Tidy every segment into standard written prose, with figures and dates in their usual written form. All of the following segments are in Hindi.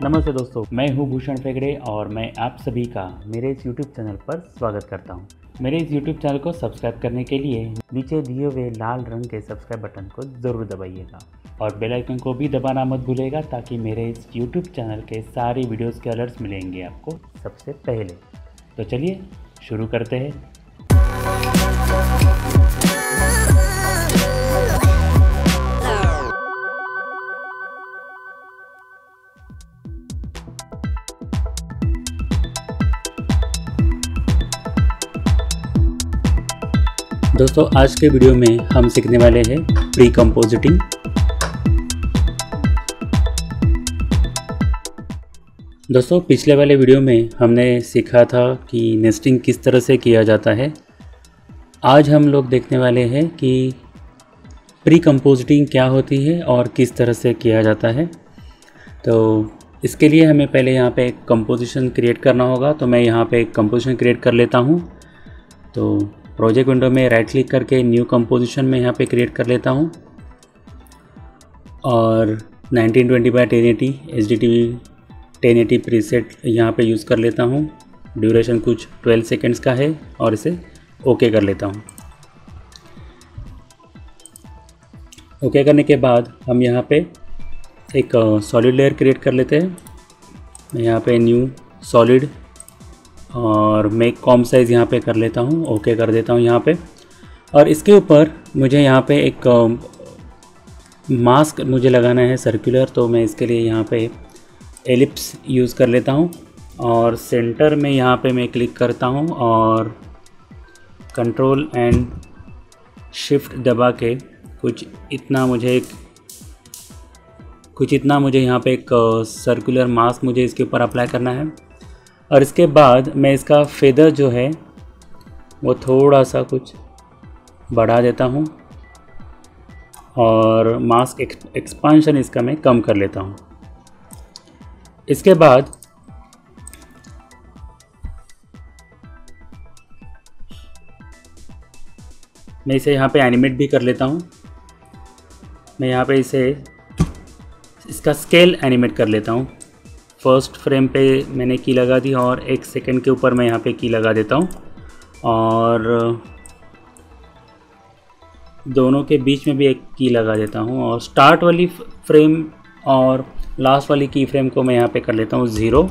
नमस्ते दोस्तों, मैं हूं भूषण फेगड़े और मैं आप सभी का मेरे इस YouTube चैनल पर स्वागत करता हूं। मेरे इस YouTube चैनल को सब्सक्राइब करने के लिए नीचे दिए हुए लाल रंग के सब्सक्राइब बटन को ज़रूर दबाइएगा और बेल आइकन को भी दबाना मत भूलिएगा ताकि मेरे इस YouTube चैनल के सारे वीडियोज़ के अलर्ट्स मिलेंगे आपको सबसे पहले। तो चलिए शुरू करते हैं। दोस्तों, आज के वीडियो में हम सीखने वाले हैं प्री कंपोजिटिंग। दोस्तों, पिछले वाले वीडियो में हमने सीखा था कि नेस्टिंग किस तरह से किया जाता है। आज हम लोग देखने वाले हैं कि प्री कंपोजिटिंग क्या होती है और किस तरह से किया जाता है। तो इसके लिए हमें पहले यहाँ पे एक कंपोजिशन क्रिएट करना होगा। तो मैं यहाँ पे एक कंपोजिशन क्रिएट कर लेता हूँ। तो प्रोजेक्ट विंडो में राइट क्लिक करके न्यू कंपोजिशन में यहाँ पे क्रिएट कर लेता हूँ और 1920x1080 HDTV 1080 प्रीसेट यहाँ पे यूज़ कर लेता हूँ। ड्यूरेशन कुछ 12 सेकेंड्स का है और इसे ओके कर लेता हूँ। ओके करने के बाद हम यहाँ पे एक सॉलिड लेयर क्रिएट कर लेते हैं। मैं यहाँ पे न्यू सॉलिड और मेक कॉम साइज़ यहाँ पे कर लेता हूँ, ओके कर देता हूँ यहाँ पे। और इसके ऊपर मुझे यहाँ पे एक मास्क मुझे लगाना है सर्कुलर। तो मैं इसके लिए यहाँ पे एलिप्स यूज़ कर लेता हूँ और सेंटर में यहाँ पे मैं क्लिक करता हूँ और कंट्रोल एंड शिफ्ट दबा के कुछ इतना मुझे यहाँ पे एक सर्कुलर मास्क मुझे इसके ऊपर अप्लाई करना है। और इसके बाद मैं इसका फेदर जो है वो थोड़ा सा कुछ बढ़ा देता हूँ और मास्क एक्सपांशन इसका मैं कम कर लेता हूँ। इसके बाद मैं इसे यहाँ पे एनिमेट भी कर लेता हूँ। मैं यहाँ पे इसका स्केल एनिमेट कर लेता हूँ। फर्स्ट फ्रेम पे मैंने की लगा दी और 1 सेकंड के ऊपर मैं यहाँ पे की लगा देता हूँ और दोनों के बीच में भी एक की लगा देता हूँ और स्टार्ट वाली फ्रेम और लास्ट वाली की फ्रेम को मैं यहाँ पे कर लेता हूँ 0।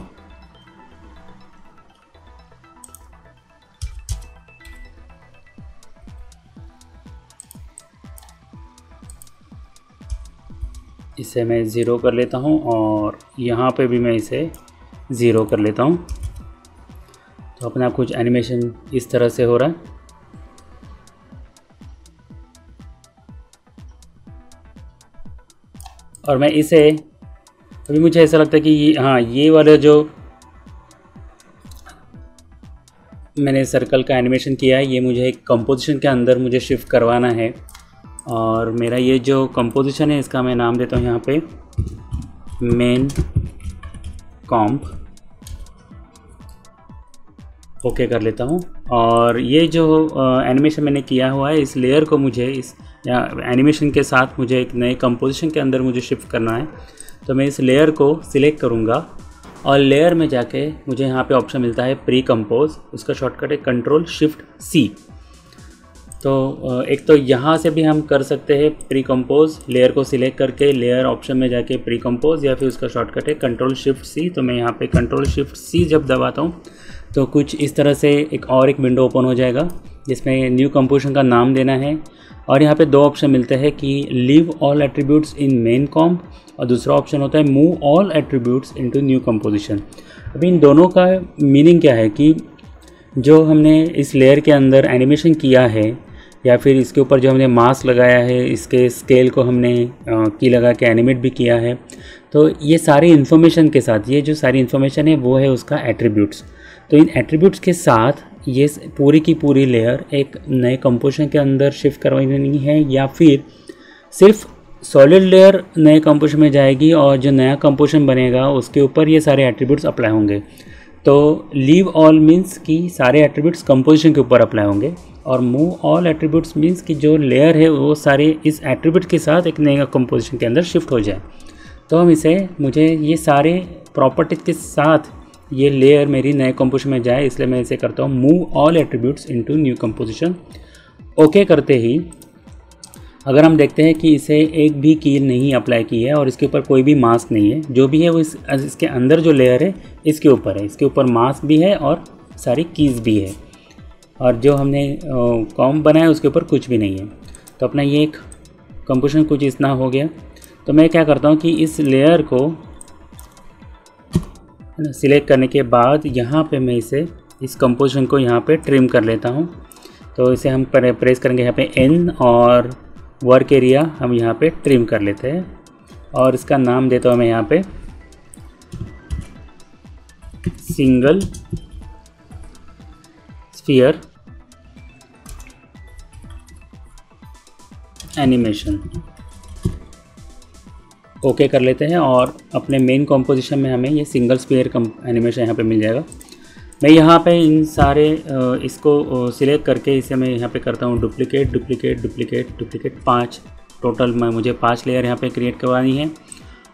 इसे मैं 0 कर लेता हूँ और यहाँ पे भी मैं इसे 0 कर लेता हूँ। तो अपना कुछ एनिमेशन इस तरह से हो रहा है। और मैं इसे अभी मुझे ऐसा लगता है कि ये वाला जो मैंने सर्कल का एनिमेशन किया है ये मुझे एक कंपोजिशन के अंदर मुझे शिफ्ट करवाना है। और मेरा ये जो कंपोजिशन है इसका मैं नाम देता हूँ यहाँ पे मेन कॉम्प। ओके कर लेता हूँ। और ये जो एनिमेशन मैंने किया हुआ है इस लेयर को मुझे एनिमेशन के साथ मुझे एक नए कंपोजिशन के अंदर मुझे शिफ्ट करना है। तो मैं इस लेयर को सिलेक्ट करूँगा और लेयर में जाके मुझे यहाँ पे ऑप्शन मिलता है प्री कंपोज। उसका शॉर्टकट है Ctrl+Shift+C। तो एक तो यहाँ से भी हम कर सकते हैं प्री कंपोज। लेयर को सिलेक्ट करके लेयर ऑप्शन में जाके प्री कंपोज या फिर उसका शॉर्टकट है Ctrl+Shift+C। तो मैं यहाँ पे Ctrl+Shift+C जब दबाता हूँ तो कुछ इस तरह से एक विंडो ओपन हो जाएगा जिसमें न्यू कंपोजिशन का नाम देना है। और यहाँ पे 2 ऑप्शन मिलते हैं कि लीव ऑल एट्रीब्यूट्स इन मेन कॉम्प और दूसरा ऑप्शन होता है move all attributes into new composition. अभी इन दोनों का मीनिंग क्या है कि जो हमने इस लेयर के अंदर एनिमेशन किया है या फिर इसके ऊपर जो हमने मास्क लगाया है इसके स्केल को हमने की लगा के एनिमेट भी किया है। तो ये सारी इन्फॉर्मेशन के साथ ये जो सारी इन्फॉर्मेशन है वो है उसका एट्रीब्यूट्स। तो इन एट्रीब्यूट्स के साथ ये पूरी की पूरी लेयर एक नए कंपोजिशन के अंदर शिफ्ट करवानी है या फिर सिर्फ सॉलिड लेयर नए कंपोजिशन में जाएगी और जो नया कंपोजिशन बनेगा उसके ऊपर ये सारे एट्रीब्यूट्स अप्लाई होंगे। तो लीव ऑल मीन्स कि सारे एट्रीब्यूट्स कंपोजिशन के ऊपर अप्लाई होंगे और मूव ऑल एट्रीब्यूट्स मीन्स कि जो लेयर है वो सारे इस एट्रीब्यूट के साथ एक नए कंपोजिशन के अंदर शिफ्ट हो जाए। तो हम मुझे ये सारे प्रॉपर्टीज के साथ ये लेयर मेरी नए कंपोजिशन में जाए, इसलिए मैं इसे करता हूँ move all attributes into new composition. Okay करते ही अगर हम देखते हैं कि इसे एक भी की नहीं अप्लाई की है और इसके ऊपर कोई भी मास्क नहीं है, जो भी है वो इसके अंदर जो लेयर है इसके ऊपर है, इसके ऊपर मास्क भी है और सारी कीज़ भी है, और जो हमने कॉम्ब बनाया उसके ऊपर कुछ भी नहीं है। तो अपना ये एक कंपोजिशन कुछ इतना हो गया। तो मैं क्या करता हूँ कि इस लेयर को सिलेक्ट करने के बाद यहाँ पे मैं इसे इस कंपोजिशन को यहाँ पे ट्रिम कर लेता हूँ। तो इसे हम प्रेस करेंगे यहाँ पे N और वर्क एरिया हम यहाँ पे ट्रिम कर लेते हैं और इसका नाम देता हूँ मैं यहाँ पे सिंगल स्फीयर एनिमेशन। ओके कर लेते हैं और अपने मेन कॉम्पोजिशन में हमें ये सिंगल स्फीयर एनिमेशन यहाँ पे मिल जाएगा। मैं यहाँ पे इन सारे इसको सिलेक्ट करके इसे मैं यहाँ पे करता हूँ duplicate duplicate duplicate duplicate 5 total में मुझे 5 लेयर यहाँ पे क्रिएट करवानी है।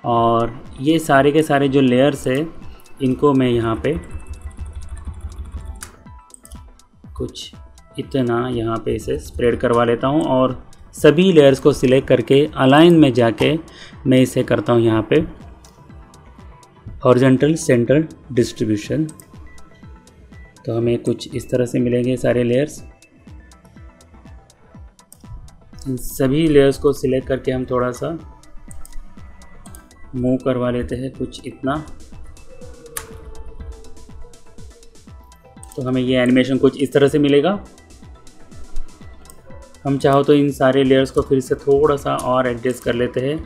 और ये सारे के सारे जो लेयर्स है इनको मैं यहाँ पे कुछ इतना यहाँ पे इसे स्प्रेड करवा लेता हूँ और सभी लेयर्स को सिलेक्ट करके अलाइन में जाके मैं इसे करता हूँ यहाँ पे हॉरिजॉन्टल सेंटर डिस्ट्रीब्यूशन। तो हमें कुछ इस तरह से मिलेंगे सारे लेयर्स। इन सभी लेयर्स को सिलेक्ट करके हम थोड़ा सा मूव करवा लेते हैं कुछ इतना। तो हमें ये एनिमेशन कुछ इस तरह से मिलेगा। हम चाहो तो इन सारे लेयर्स को फिर से थोड़ा सा और एडजस्ट कर लेते हैं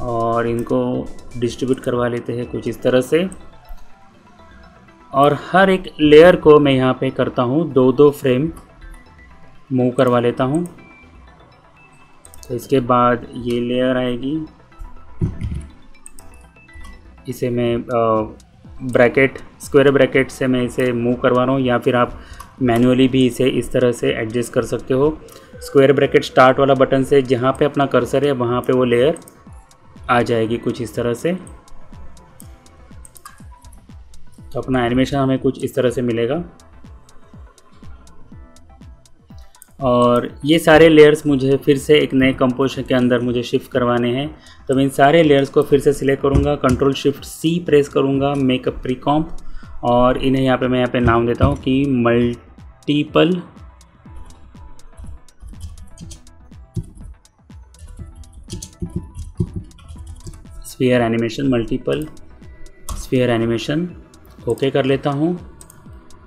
और इनको डिस्ट्रीब्यूट करवा लेते हैं कुछ इस तरह से। और हर एक लेयर को मैं यहाँ पे करता हूँ 2-2 फ्रेम मूव करवा लेता हूँ। तो इसके बाद ये लेयर आएगी, इसे मैं ब्रैकेट स्क्वायर ब्रैकेट से मैं इसे मूव करवा रहा हूँ, या फिर आप मैन्युअली भी इसे इस तरह से एडजस्ट कर सकते हो। स्क्वायर ब्रैकेट स्टार्ट वाला बटन से जहाँ पे अपना कर्सर है वहाँ पे वो लेयर आ जाएगी कुछ इस तरह से। तो अपना एनिमेशन हमें कुछ इस तरह से मिलेगा। और ये सारे लेयर्स मुझे फिर से एक नए कंपोजिशन के अंदर मुझे शिफ्ट करवाने हैं। तो मैं इन सारे लेयर्स को फिर से सिलेक्ट करूँगा, Ctrl+Shift+C प्रेस करूँगा, मेक अ प्री कॉम्प, और इन्हें यहाँ पे नाम देता हूँ कि multiple sphere animation, multiple sphere animation. Okay कर लेता हूँ।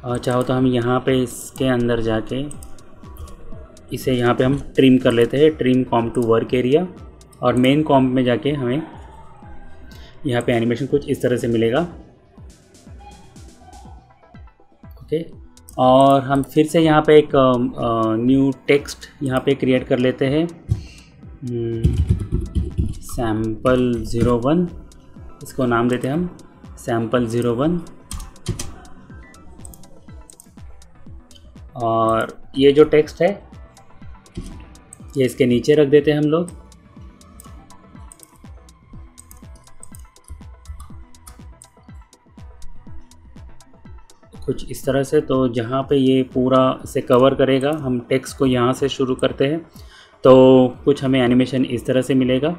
और चाहो तो हम यहाँ पे इसके अंदर जाके इसे यहाँ पे हम ट्रिम कर लेते हैं, trim comp to work area, और मेन कॉम्प में जाके हमें यहाँ पे एनिमेशन कुछ इस तरह से मिलेगा। ओके, और हम फिर से यहाँ पे एक न्यू टेक्स्ट यहाँ पे क्रिएट कर लेते हैं, sample01, इसको नाम देते हैं हम sample01। और ये जो टेक्स्ट है ये इसके नीचे रख देते हैं हम लोग। कुछ इस तरह से। तो जहाँ पे ये पूरा से कवर करेगा, हम टेक्स्ट को यहाँ से शुरू करते हैं तो कुछ हमें एनिमेशन इस तरह से मिलेगा।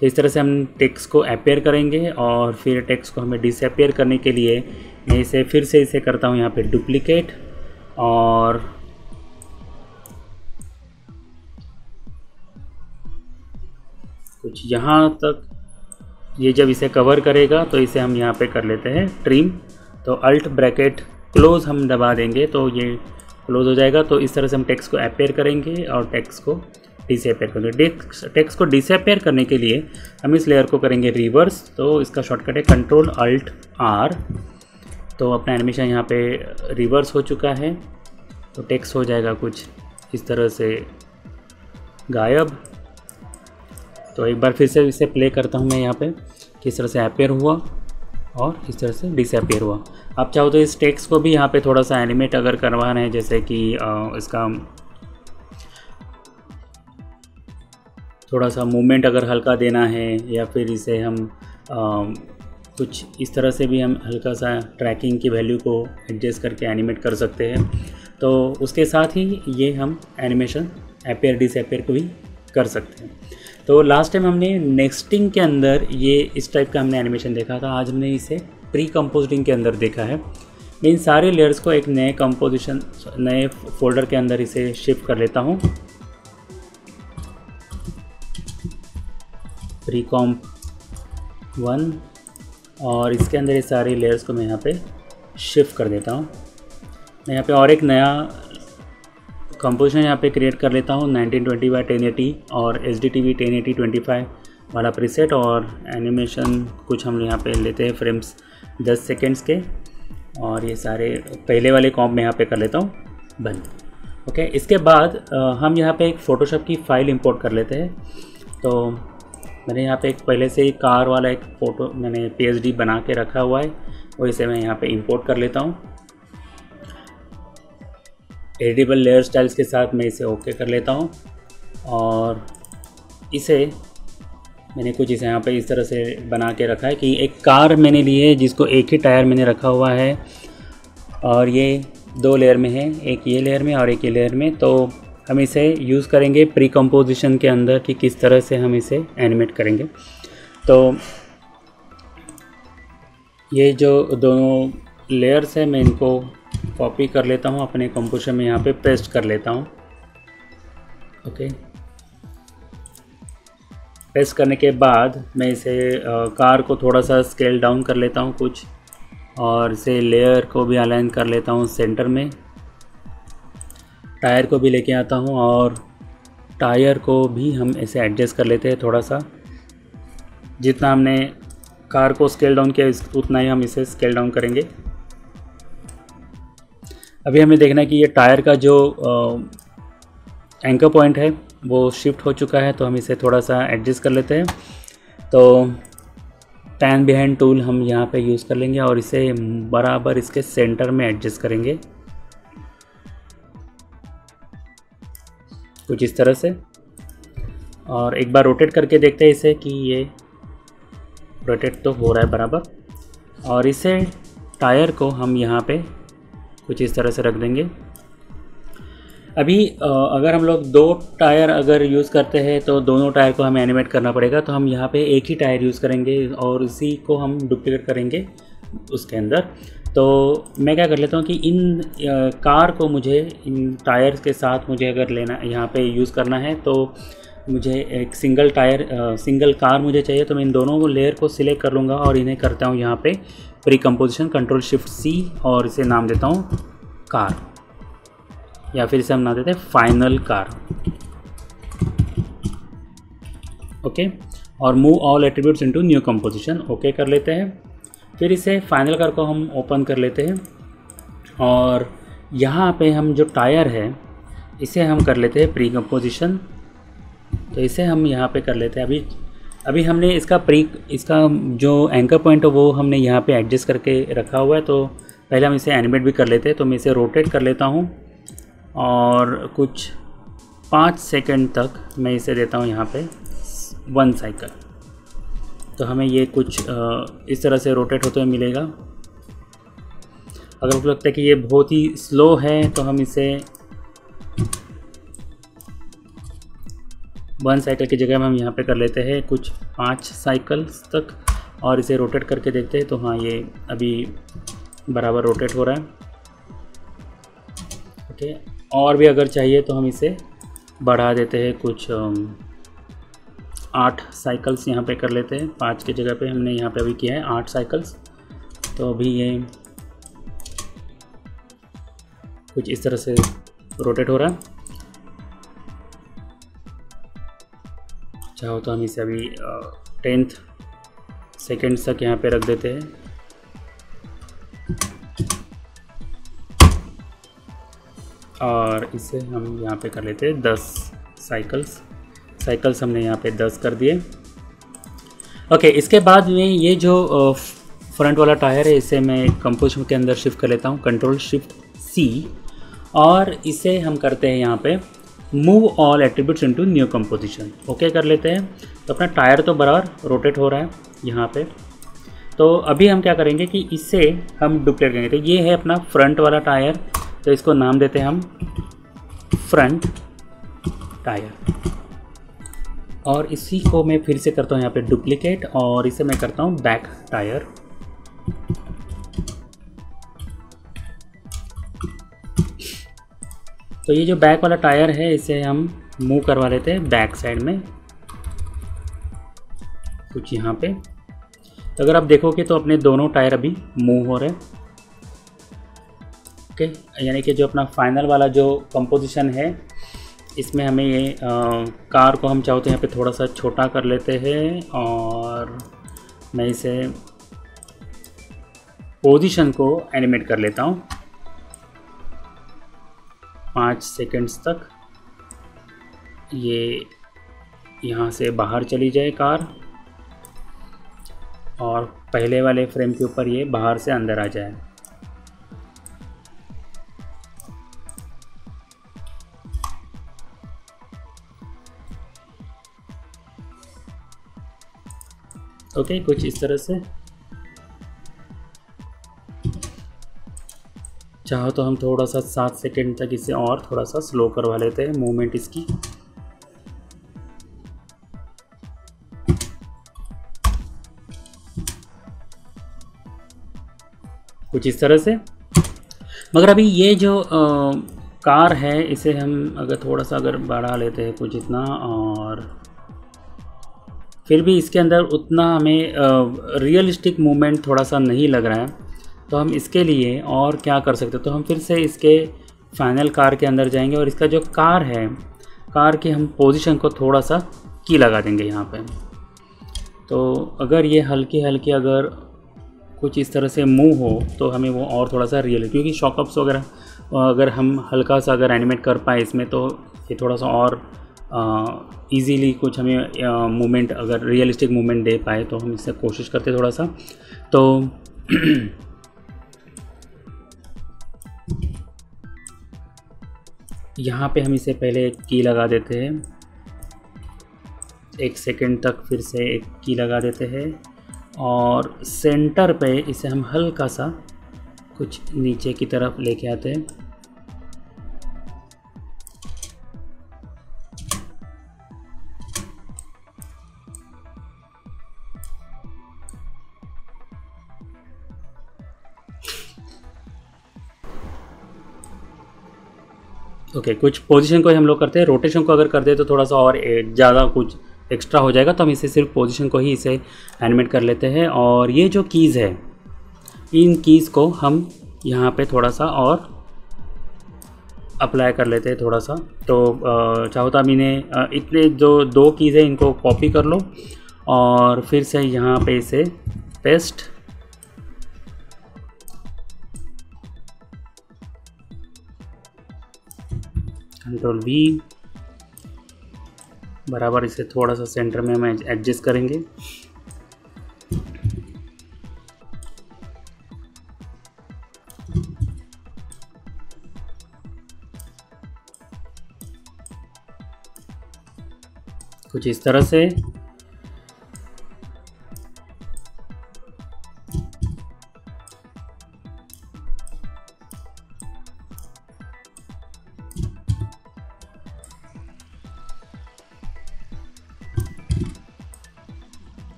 तो इस तरह से हम टेक्स्ट को अपीयर करेंगे, और फिर टेक्स्ट को हमें डिसअपीयर करने के लिए मैं इसे फिर से इसे करता हूँ यहाँ पे डुप्लीकेट, और कुछ यहाँ तक ये जब इसे कवर करेगा तो इसे हम यहाँ पे कर लेते हैं ट्रिम। तो अल्ट ब्रैकेट क्लोज हम दबा देंगे तो ये क्लोज हो जाएगा। तो इस तरह से हम टेक्स्ट को अपीयर करेंगे और टेक्स्ट को डिसअपीयर करेंगे। टेक्स्ट को डिसअपीयर करने के लिए हम इस लेयर को करेंगे रिवर्स। तो इसका शॉर्टकट है Ctrl+Alt+R। तो अपना एनिमेशन यहाँ पे रिवर्स हो चुका है। तो टेक्स्ट हो जाएगा कुछ इस तरह से गायब। तो एक बार फिर से इसे प्ले करता हूँ मैं यहाँ पे, किस तरह से अपीयर हुआ और इस तरह से डिसअपीयर हुआ। आप चाहो तो इस टेक्स्ट को भी यहाँ पे थोड़ा सा एनिमेट अगर करवाना है, जैसे कि इसका थोड़ा सा मूवमेंट अगर हल्का देना है, या फिर इसे हम कुछ इस तरह से भी हम हल्का सा ट्रैकिंग की वैल्यू को एडजस्ट करके एनिमेट कर सकते हैं। तो उसके साथ ही ये हम एनिमेशन अपीयर डिसअपीयर को भी कर सकते हैं। तो लास्ट टाइम हमने नेक्स्टिंग के अंदर ये इस टाइप का हमने एनिमेशन देखा था, आज हमने इसे प्री कंपोजिंग के अंदर देखा है। मैं इन सारे लेयर्स को एक नए फोल्डर के अंदर इसे शिफ्ट कर लेता हूँ। प्री कॉम्प 1 और इसके अंदर ये सारे लेयर्स को मैं यहाँ पे शिफ्ट कर देता हूँ। मैं यहाँ पे और एक नया कंपोजिशन यहाँ पे क्रिएट कर लेता हूँ 1920x1080 और HDTV 1080x25 वाला प्रीसेट, और एनिमेशन कुछ हम यहाँ पे लेते हैं फ्रेम्स 10 सेकेंड्स के, और ये सारे पहले वाले कॉम्प में यहाँ पे कर लेता हूँ बंद। ओके, इसके बाद हम यहाँ पे एक फ़ोटोशॉप की फ़ाइल इंपोर्ट कर लेते हैं। तो मैंने यहाँ पे एक पहले से ही कार वाला एक फ़ोटो मैंने PSD बना के रखा हुआ है, वो इसे मैं यहाँ पे इंपोर्ट कर लेता हूँ। एडिटेबल लेयर स्टाइल्स के साथ मैं इसे ओके कर लेता हूँ, और इसे मैंने कुछ इसे यहाँ पे इस तरह से बना के रखा है कि एक कार मैंने ली है जिसको एक ही टायर मैंने रखा हुआ है, और ये 2 लेयर में है, एक ये लेयर में और एक ये लेयर में। तो हम इसे यूज़ करेंगे प्री कंपोजिशन के अंदर कि किस तरह से हम इसे एनिमेट करेंगे। तो ये जो दोनों लेयर्स हैं मैं इनको कॉपी कर लेता हूँ, अपने कंपोजिशन में यहाँ पे पेस्ट कर लेता हूँ। ओके, पेस्ट करने के बाद मैं इसे कार को थोड़ा सा स्केल डाउन कर लेता हूँ कुछ, और इसे लेयर को भी अलाइन कर लेता हूँ सेंटर में। टायर को भी लेके आता हूँ और टायर को भी हम ऐसे एडजस्ट कर लेते हैं थोड़ा सा। जितना हमने कार को स्केल डाउन किया उतना ही हम इसे स्केल डाउन करेंगे। अभी हमें देखना है कि ये टायर का जो एंकर पॉइंट है वो शिफ्ट हो चुका है, तो हम इसे थोड़ा सा एडजस्ट कर लेते हैं। तो पैन बिहाइंड टूल हम यहाँ पे यूज़ कर लेंगे और इसे बराबर इसके सेंटर में एडजस्ट करेंगे कुछ इस तरह से, और एक बार रोटेट करके देखते हैं इसे कि ये रोटेट तो हो रहा है बराबर। और इसे टायर को हम यहाँ पे कुछ इस तरह से रख देंगे। अभी अगर हम लोग 2 टायर अगर यूज़ करते हैं तो दोनों टायर को हमें एनिमेट करना पड़ेगा, तो हम यहाँ पे एक ही टायर यूज़ करेंगे और इसी को हम डुप्लीकेट करेंगे उसके अंदर। तो मैं क्या कर लेता हूँ कि इन कार को मुझे इन टायर्स के साथ मुझे अगर लेना यहाँ पे यूज़ करना है, तो मुझे एक सिंगल कार मुझे चाहिए। तो मैं इन दोनों लेयर को सिलेक्ट कर लूँगा और इन्हें करता हूँ यहाँ पे प्री कंपोजिशन Ctrl+Shift+C, और इसे नाम देता हूँ कार, या फिर इसे हम नाम देते हैं फाइनल कार। ओके, और move all attributes into new composition okay कर लेते हैं। फिर इसे फाइनल कार को हम ओपन कर लेते हैं, और यहाँ पे हम जो टायर है इसे हम कर लेते हैं प्री कंपोजिशन। तो इसे हम यहाँ पे कर लेते हैं। अभी हमने इसका जो एंकर पॉइंट है वो हमने यहाँ पे एडजस्ट करके रखा हुआ है, तो पहले हम इसे एनिमेट भी कर लेते हैं। तो मैं इसे रोटेट कर लेता हूँ और कुछ 5 सेकंड तक मैं इसे देता हूँ यहाँ पे 1 साइकिल। तो हमें ये कुछ इस तरह से रोटेट होते हुए मिलेगा। अगर आपको लगता है कि ये बहुत ही स्लो है तो हम इसे 1 साइकिल की जगह में हम यहाँ पे कर लेते हैं कुछ 5 साइकिल्स तक, और इसे रोटेट करके देखते हैं। तो हाँ, ये अभी बराबर रोटेट हो रहा है। ओके, और भी अगर चाहिए तो हम इसे बढ़ा देते हैं कुछ 8 साइकिल्स यहाँ पे कर लेते हैं। 5 की जगह पे हमने यहाँ पे अभी किया है 8 साइकिल्स। तो अभी ये कुछ इस तरह से रोटेट हो रहा है। चाहो तो हम इसे अभी 10 सेकेंड्स तक यहाँ पे रख देते हैं। और इसे हम यहाँ पे कर लेते हैं 10 साइकिल्स हमने यहाँ पे 10 कर दिए। ओके, इसके बाद में ये जो फ्रंट वाला टायर है इसे मैं कंपोजिशन के अंदर शिफ्ट कर लेता हूँ Ctrl+Shift+C, और इसे हम करते हैं यहाँ पे move all attributes into new composition okay कर लेते हैं। तो अपना टायर तो बराबर रोटेट हो रहा है यहाँ पे। तो अभी हम क्या करेंगे कि इससे हम डुप्लीकेट करेंगे। तो ये है अपना फ्रंट वाला टायर, तो इसको नाम देते हैं हम फ्रंट टायर। और इसी को मैं फिर से करता हूँ यहाँ पे डुप्लीकेट, और इसे मैं करता हूँ बैक टायर। तो ये जो बैक वाला टायर है इसे हम मूव करवा लेते हैं बैक साइड में कुछ यहाँ पे। तो अगर आप देखोगे तो अपने दोनों टायर अभी मूव हो रहे हैं। ओके, यानी कि जो अपना फाइनल वाला जो कंपोजिशन है इसमें हमें ये कार को हम चाहो तो यहाँ पे थोड़ा सा छोटा कर लेते हैं, और मैं इसे पोजीशन को एनिमेट कर लेता हूँ 5 सेकंड्स तक। ये यहाँ से बाहर चली जाए कार, और पहले वाले फ्रेम के ऊपर ये बाहर से अंदर आ जाए। ओके, कुछ इस तरह से। चाहो तो हम थोड़ा सा 7 सेकंड तक इसे और थोड़ा सा स्लो करवा लेते हैं मूवमेंट इसकी। कुछ इस तरह से। मगर अभी ये जो कार है इसे हम अगर थोड़ा सा अगर बढ़ा लेते हैं कुछ इतना, और फिर भी इसके अंदर उतना हमें रियलिस्टिक मूवमेंट थोड़ा सा नहीं लग रहा है। तो हम इसके लिए और क्या कर सकते हैं, तो हम फिर से इसके फाइनल कार के अंदर जाएंगे, और इसका जो कार है, कार की हम पोजीशन को थोड़ा सा की लगा देंगे यहाँ पे। तो अगर ये हल्की हल्की अगर कुछ इस तरह से मूव हो तो हमें वो और थोड़ा सा रियल, क्योंकि शॉकअप्स वगैरह अगर हम हल्का सा अगर एनिमेट कर पाए इसमें तो ये थोड़ा सा और इजीली कुछ हमें मूवमेंट अगर रियलिस्टिक मूवमेंट दे पाए तो हम इससे कोशिश करते थोड़ा सा। तो यहाँ पे हम इसे पहले एक की लगा देते हैं, 1 सेकंड तक फिर से एक की लगा देते हैं, और सेंटर पे इसे हम हल्का सा कुछ नीचे की तरफ लेके आते हैं। ओके, कुछ पोजीशन को हम लोग करते हैं। रोटेशन को अगर कर दे तो थोड़ा सा और ज़्यादा कुछ एक्स्ट्रा हो जाएगा, तो हम इसे सिर्फ पोजीशन को ही इसे एनिमेट कर लेते हैं। और ये जो कीज़ है, इन कीज़ को हम यहाँ पे थोड़ा सा और अप्लाई कर लेते हैं थोड़ा सा। तो चाहो तो आप इन्हें इतने जो 2 कीज़ है इनको कॉपी कर लो, और फिर से यहाँ पे इसे पेस्ट, कंट्रोल V, बराबर इसे थोड़ा सा सेंटर में हम एडजस्ट करेंगे। कुछ इस तरह से।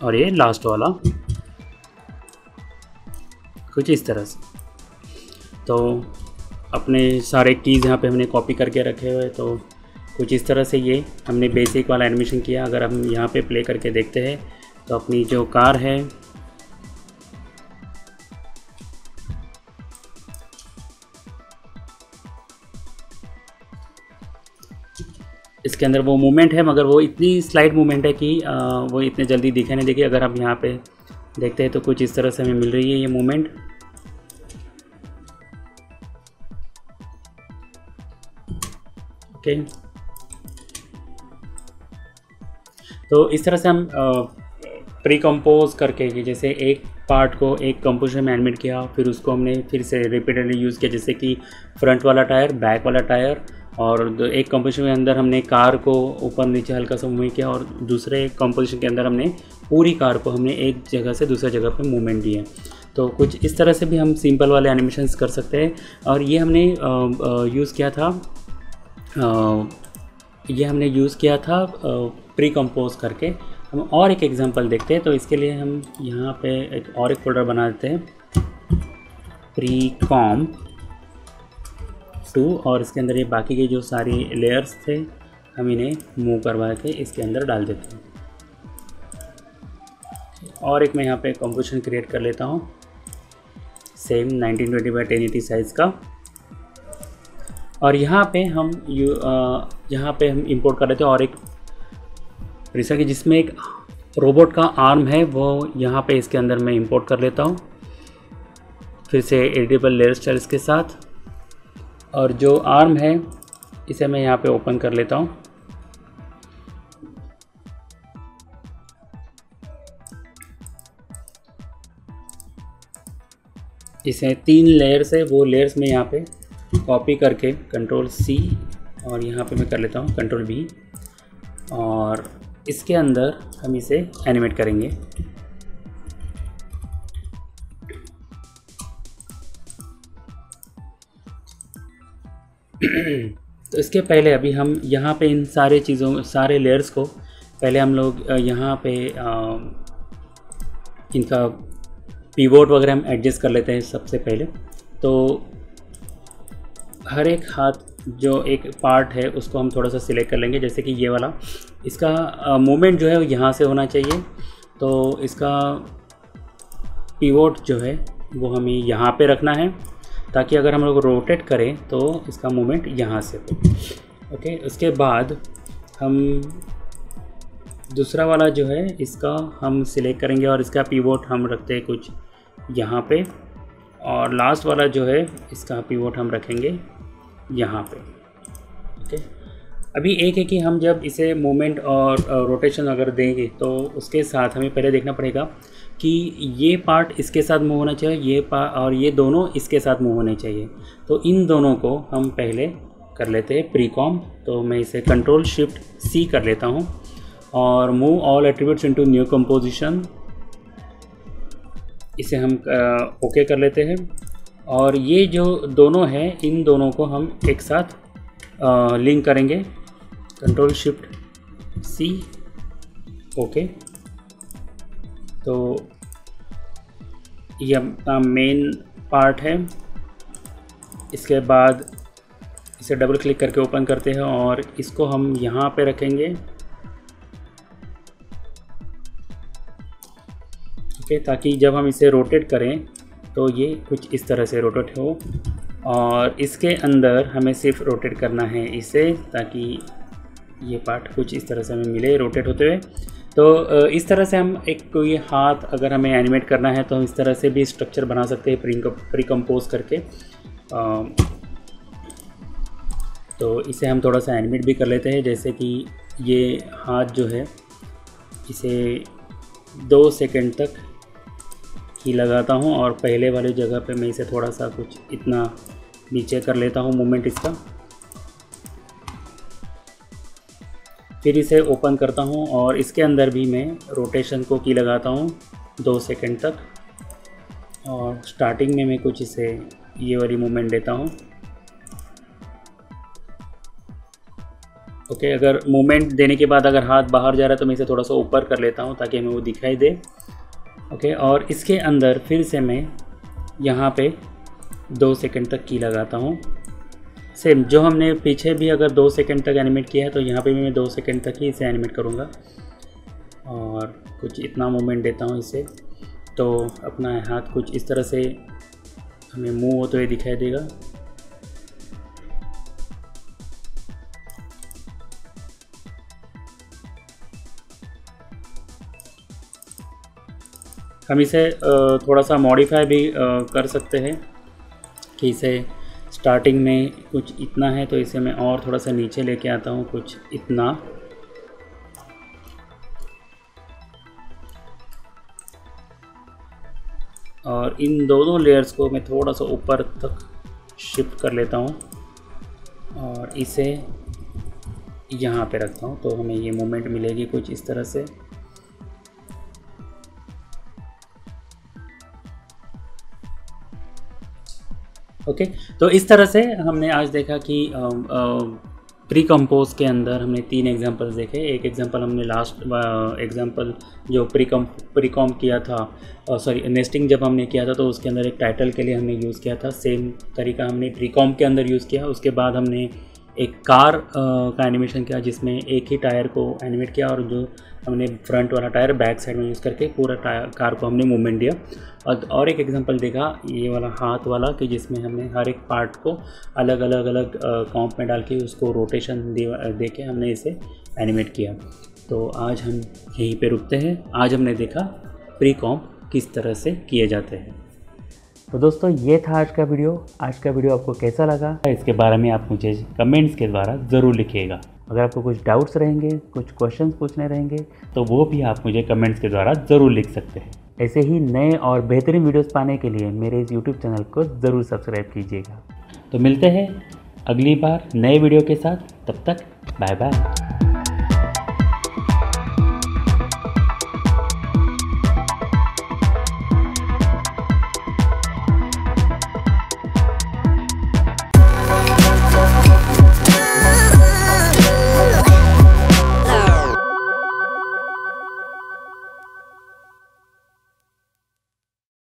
और ये लास्ट वाला कुछ इस तरह से। तो अपने सारे कीज़ यहाँ पे हमने कॉपी करके रखे हुए, तो कुछ इस तरह से ये हमने बेसिक वाला एनिमेशन किया। अगर हम यहाँ पे प्ले करके देखते हैं तो अपनी जो कार है इसके अंदर वो मूवमेंट है, मगर वो इतनी स्लाइड मूवमेंट है कि वो इतने जल्दी दिखे नहीं देगी। अगर हम यहाँ पे देखते हैं तो कुछ इस तरह से हमें मिल रही है ये मूवमेंट। ओके, तो इस तरह से हम प्री कंपोज करके कि जैसे एक पार्ट को एक कंपोजिशन में एनिमेट किया, फिर उसको हमने फिर से रिपीटेडली यूज़ किया, जैसे कि फ्रंट वाला टायर, बैक वाला टायर, और एक कंपोजिशन के अंदर हमने कार को ऊपर नीचे हल्का सा मूव किया और दूसरे कंपोजिशन के अंदर हमने पूरी कार को हमने एक जगह से दूसरे जगह पे मूवमेंट दिए। तो कुछ इस तरह से भी हम सिंपल वाले एनिमेशंस कर सकते हैं। और ये हमने यूज़ किया था प्री कंपोज करके। हम और एक एग्जांपल देखते हैं। तो इसके लिए हम यहाँ पे एक और एक फोल्डर बना देते हैं, प्री कॉम 2, और इसके अंदर ये बाकी के जो सारी लेयर्स थे हम इन्हें मूव करवा के इसके अंदर डाल देते हैं। और एक मैं यहाँ पे कंपोजिशन क्रिएट कर लेता हूँ, सेम 1920x1080 साइज़ का। और यहाँ पे हम इंपोर्ट कर लेते हैं और एक प्रीसेट की जिसमें एक रोबोट का आर्म है, वो यहाँ पे इसके अंदर मैं इंपोर्ट कर लेता हूँ, फिर से एडिटेबल लेयर स्टाइल्स के साथ। और जो आर्म है इसे मैं यहाँ पे ओपन कर लेता हूँ। इसे 3 लेयर्स है, वो लेयर्स में यहाँ पे कॉपी करके Ctrl+C और यहाँ पे मैं कर लेता हूँ Ctrl+V, और इसके अंदर हम इसे एनिमेट करेंगे। तो इसके पहले अभी हम यहाँ पे इन सारे लेयर्स को पहले हम लोग यहाँ पे इनका पिवोट वगैरह हम एडजस्ट कर लेते हैं सबसे पहले। तो हर एक हाथ जो एक पार्ट है उसको हम थोड़ा सा सिलेक्ट कर लेंगे, जैसे कि ये वाला, इसका मूवमेंट जो है वो यहाँ से होना चाहिए। तो इसका पिवोट जो है वो हमें यहाँ पे रखना है, ताकि अगर हम लोग रोटेट करें तो इसका मूवमेंट यहाँ से हो। ओके, उसके बाद हम दूसरा वाला जो है इसका हम सिलेक्ट करेंगे और इसका पिवोट हम रखते हैं कुछ यहाँ पे, और लास्ट वाला जो है इसका पिवोट हम रखेंगे यहाँ पे। ओके, अभी एक है कि हम जब इसे मूवमेंट और रोटेशन अगर देंगे तो उसके साथ हमें पहले देखना पड़ेगा कि ये पार्ट इसके साथ मूव होना चाहिए, ये पार्ट और ये दोनों इसके साथ मूव होने चाहिए। तो इन दोनों को हम पहले कर लेते हैं प्रीकॉम। तो मैं इसे Ctrl+Shift+C कर लेता हूँ और move all attributes into new composition, इसे हम ओके कर लेते हैं। और ये जो दोनों हैं इन दोनों को हम एक साथ लिंक करेंगे, Ctrl+Shift+C, ओके। तो ये अपना मेन पार्ट है। इसके बाद इसे डबल क्लिक करके ओपन करते हैं और इसको हम यहाँ पे रखेंगे, ओके, ताकि जब हम इसे रोटेट करें तो ये कुछ इस तरह से रोटेट हो। और इसके अंदर हमें सिर्फ रोटेट करना है इसे, ताकि ये पार्ट कुछ इस तरह से हमें मिले रोटेट होते हुए। तो इस तरह से हम एक कोई हाथ अगर हमें एनिमेट करना है तो हम इस तरह से भी स्ट्रक्चर बना सकते हैं प्री कंपोज करके। तो इसे हम थोड़ा सा एनिमेट भी कर लेते हैं, जैसे कि ये हाथ जो है इसे 2 सेकंड तक ही लगाता हूँ और पहले वाली जगह पे मैं इसे थोड़ा सा कुछ इतना नीचे कर लेता हूँ मूवमेंट इसका। फिर इसे ओपन करता हूँ और इसके अंदर भी मैं रोटेशन को की लगाता हूँ 2 सेकंड तक, और स्टार्टिंग में मैं कुछ इसे ये वाली मूवमेंट देता हूँ। ओके, अगर मूवमेंट देने के बाद अगर हाथ बाहर जा रहा है तो मैं इसे थोड़ा सा ऊपर कर लेता हूँ ताकि हमें वो दिखाई दे। ओके, और इसके अंदर फिर से मैं यहाँ पे 2 सेकंड तक की लगाता हूँ। सेम जो हमने पीछे भी अगर 2 सेकंड तक एनिमेट किया है तो यहाँ पे भी मैं 2 सेकंड तक ही इसे एनिमेट करूँगा और कुछ इतना मूवमेंट देता हूँ इसे। तो अपना हाथ कुछ इस तरह से हमें मूव होते हुए दिखाई देगा। हम इसे थोड़ा सा मॉडिफाई भी कर सकते हैं कि इसे स्टार्टिंग में कुछ इतना है तो इसे मैं और थोड़ा सा नीचे लेके आता हूँ कुछ इतना। और इन दोनों लेयर्स को मैं थोड़ा सा ऊपर तक शिफ्ट कर लेता हूँ और इसे यहाँ पे रखता हूँ तो हमें ये मूवमेंट मिलेगी कुछ इस तरह से। ओके, तो इस तरह से हमने आज देखा कि प्री कंपोज के अंदर हमने 3 एग्जांपल्स देखे। एक एग्जांपल हमने लास्ट एग्जांपल जो प्री कॉम किया था, सॉरी नेस्टिंग जब हमने किया था तो उसके अंदर एक टाइटल के लिए हमने यूज़ किया था। सेम तरीका हमने प्री कॉम के अंदर यूज़ किया। उसके बाद हमने एक कार का एनिमेशन किया जिसमें एक ही टायर को एनिमेट किया और जो हमने फ्रंट वाला टायर बैक साइड में यूज़ करके पूरा कार को हमने मूवमेंट दिया। और एक एग्जांपल देखा ये वाला हाथ वाला कि जिसमें हमने हर एक पार्ट को अलग अलग कॉम्प में डाल के उसको रोटेशन दे के हमने इसे एनिमेट किया। तो आज हम यहीं पे रुकते हैं। आज हमने देखा प्री कॉम्प किस तरह से किए जाते हैं। तो दोस्तों ये था आज का वीडियो। आज का वीडियो आपको कैसा लगा इसके बारे में आप मुझे कमेंट्स के द्वारा ज़रूर लिखिएगा। अगर आपको कुछ डाउट्स रहेंगे, कुछ क्वेश्चंस पूछने रहेंगे तो वो भी आप मुझे कमेंट्स के द्वारा ज़रूर लिख सकते हैं। ऐसे ही नए और बेहतरीन वीडियोस पाने के लिए मेरे इस यूट्यूब चैनल को ज़रूर सब्सक्राइब कीजिएगा। तो मिलते हैं अगली बार नए वीडियो के साथ, तब तक बाय बाय।